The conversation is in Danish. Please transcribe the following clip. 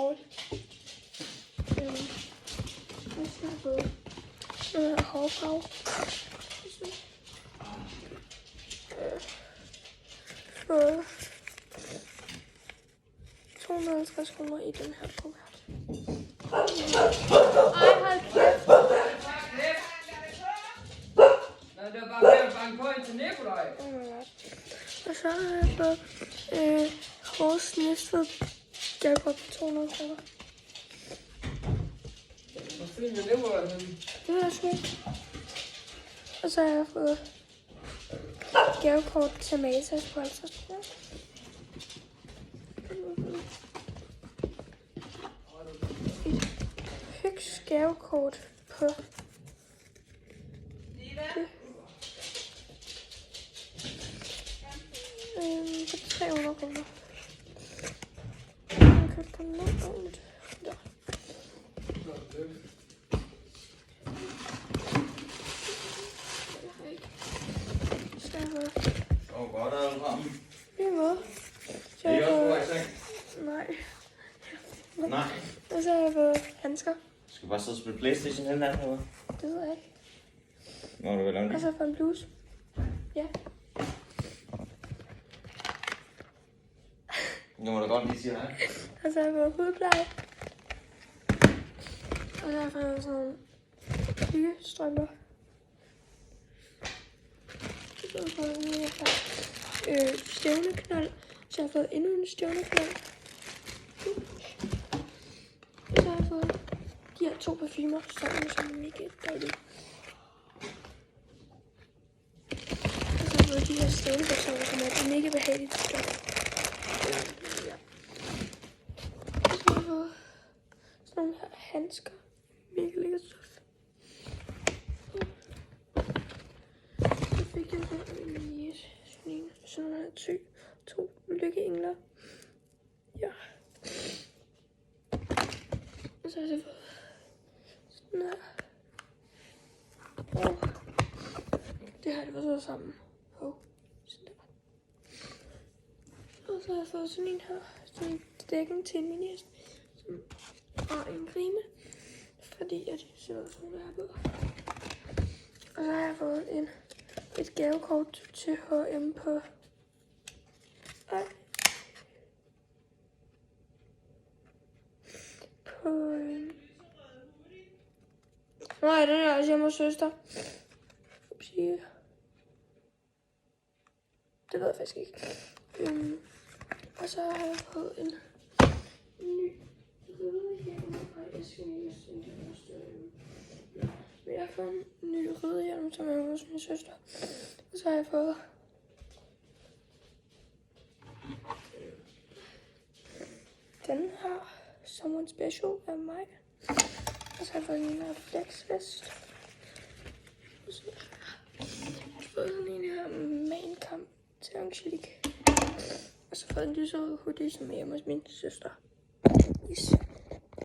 kort. Hvad skal jeg få? Noget af hårfarve. For 250 kroner i den her kuvert. Ej, hold kæft. Det var bare ved at banke på ind til Nikolaj. Og så har jeg fået vores næste gavekort på 200 kroner. Hvor fint det var henne? Det var sgu. Og så har jeg fået gavekort til Matas på 50 kroner. Et Hyks gavekort på 300 kroner. Jeg kan komme ned ordentligt. Der. Så har jeg fået... Åh, godt ad rammen. Lige måde. Så Er I også på vej i seng? Nej. Nej. Og så har jeg fået handsker. Skal du bare sidde og spille Playstation hele natten, eller? Det ved jeg ikke. Nå, du vil lave Og det. så har jeg fået en bluse. Ja. Nu må du godt lige sige hej. Og så har jeg fået hudpleje. Og så har jeg fået sådan nogle byggestrømper. Så har jeg fået en stævneknold. Så har jeg fået endnu en stævneknold. Og så har jeg fået de her 2 parfumer, som er mega dejlige. Og så har jeg fået de her stævnepersoner, som er mega behageligt stof. Ja. Og så har jeg fået sådan nogle her handsker. Mega lækkert stof. Så fik jeg sådan nogle her 2 lykkeengler. Ja. Og så har jeg fået sådan her. Og det har det været så sammen. Sådan der. Og så har jeg fået sådan en her. Sådan en dækken til en minihest. Og en grime. Fordi at situationen er på. Og så har jeg fået et gavekort til H&M på... Nej, den er også hjemme hos søster. Upsi. Det ved jeg faktisk ikke. Og så har jeg fået en ny rødhjelm. Jeg skal lige se den første. Men jeg har fået en ny rødhjelm, som er hos min søster. Og så har jeg fået den her Someone Special af mig. Og så har jeg fået en her flexvest. Og så har jeg fået sådan en her mankamp til Angelique. Og så har jeg fået en lyserød hoodie, som er hjemme hos min søster. Yes.